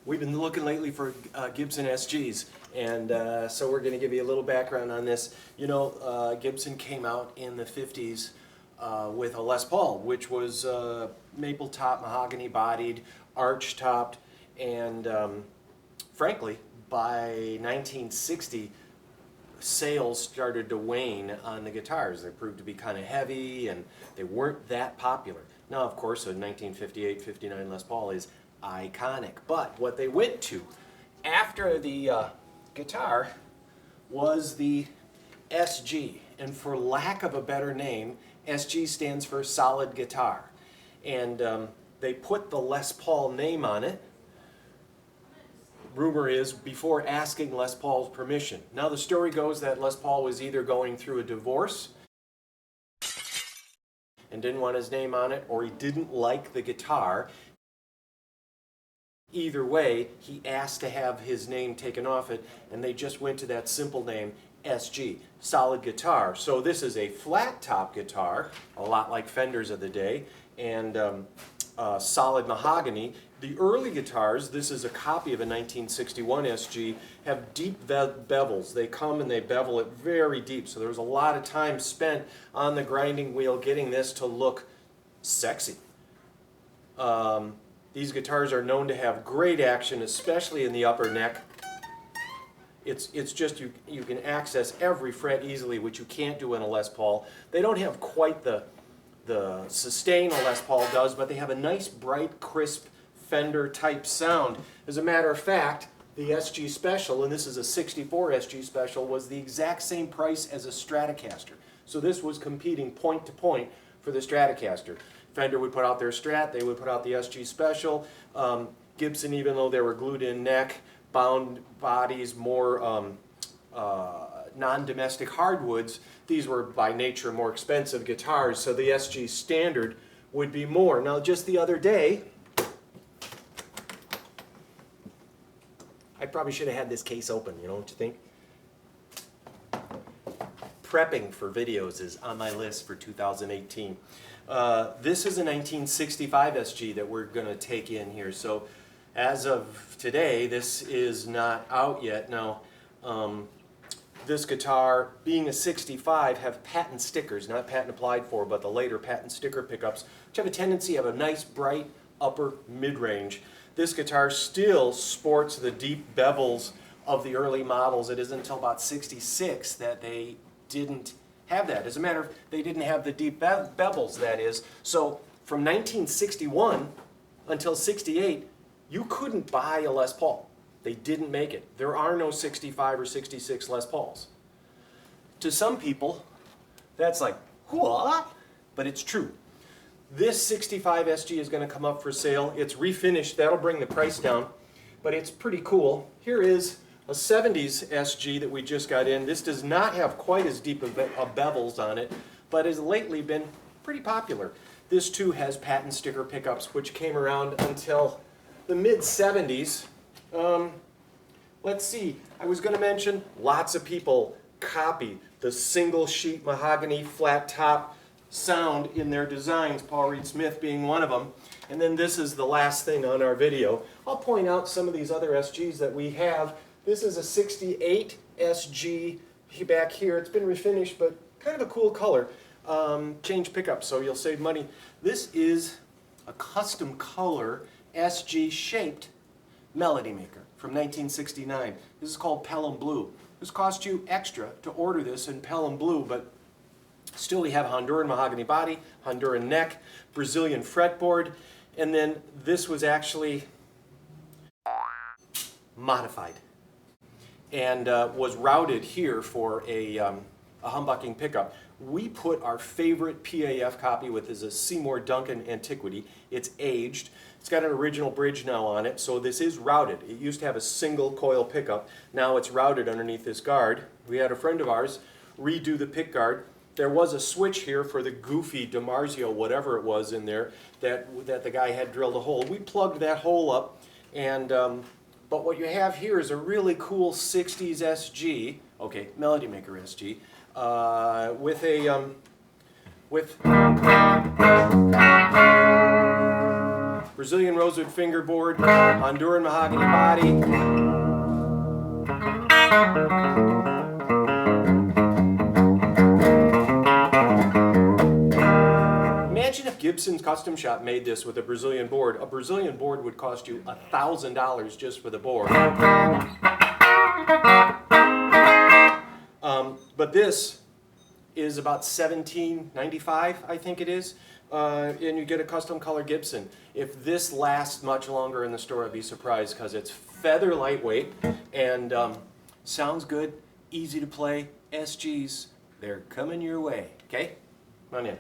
We've been looking lately for Gibson SGs, and so we're going to give you a little background on this. You know, Gibson came out in the 50s with a Les Paul, which was maple top, mahogany bodied, arch topped, and frankly, by 1960, sales started to wane on the guitars. They proved to be kind of heavy, and they weren't that popular. Now, of course, a 1958-59 Les Paul is iconic, but what they went to after the guitar was the SG, and for lack of a better name, SG stands for solid guitar, and they put the Les Paul name on it. Rumor is before asking Les Paul's permission. Now the story goes that Les Paul was either going through a divorce and didn't want his name on it, or he didn't like the guitar. Either way, he asked to have his name taken off it, and they just went to that simple name, SG, solid guitar. So this is a flat top guitar, a lot like Fenders of the day, and solid mahogany. The early guitars, this is a copy of a 1961 SG, have deep bevels. They come and they bevel it very deep, so there was a lot of time spent on the grinding wheel getting this to look sexy. These guitars are known to have great action, especially in the upper neck. It's just you can access every fret easily, which you can't do in a Les Paul. They don't have quite the sustain a Les Paul does, but they have a nice, bright, crisp Fender type sound. As a matter of fact, the SG Special, and this is a 64 SG Special, was the exact same price as a Stratocaster. So this was competing point to point for the Stratocaster. Fender would put out their Strat, they would put out the SG Special. Gibson, even though they were glued in neck, bound bodies, more non-domestic hardwoods, these were by nature more expensive guitars, so the SG Standard would be more. Now just the other day, I probably should have had this case open, you know what you think? Prepping for videos is on my list for 2018. This is a 1965 SG that we're going to take in here. So as of today, this is not out yet. Now, this guitar, being a 65, have patent stickers, not patent applied for, but the later patent sticker pickups, which have a tendency to have a nice, bright, upper mid-range. This guitar still sports the deep bevels of the early models. It isn't until about 66 that they didn't have that. As a matter of fact, they didn't have the deep bevels, that is. So from 1961 until 68, you couldn't buy a Les Paul. They didn't make it. There are no 65 or 66 Les Pauls. To some people, that's like, what? But it's true. This 65 SG is going to come up for sale. It's refinished. That'll bring the price down, but it's pretty cool. Here is a 70s SG that we just got in. This does not have quite as deep of bevels on it, but has lately been pretty popular. This too has patent sticker pickups, which came around until the mid-70s. Let's see, I was going to mention lots of people copy the single sheet mahogany flat top sound in their designs, Paul Reed Smith being one of them. And then this is the last thing on our video. I'll point out some of these other SGs that we have. This is a 68 SG back here. It's been refinished, but kind of a cool color. Change pickups, so you'll save money. This is a custom color SG shaped Melody Maker from 1969. This is called Pelham Blue. This cost you extra to order this in Pelham Blue, but still we have Honduran mahogany body, Honduran neck, Brazilian fretboard, and then this was actually modified and was routed here for a humbucking pickup. We put our favorite PAF copy with is a Seymour Duncan Antiquity. It's aged. It's got an original bridge now on it, so this is routed. It used to have a single coil pickup. Now it's routed underneath this guard. We had a friend of ours redo the pick guard. There was a switch here for the goofy DiMarzio, whatever it was in there, that the guy had drilled a hole. We plugged that hole up, and but what you have here is a really cool 60s SG, okay, Melody Maker SG, with a Brazilian rosewood fingerboard, Honduran mahogany body. Imagine if Gibson's Custom Shop made this with a Brazilian board. A Brazilian board would cost you $1,000 just for the board. But this is about $17.95, I think it is, and you get a custom color Gibson. If this lasts much longer in the store, I'd be surprised, because it's feather lightweight and sounds good, easy to play. SGs, they're coming your way. Okay, come on in.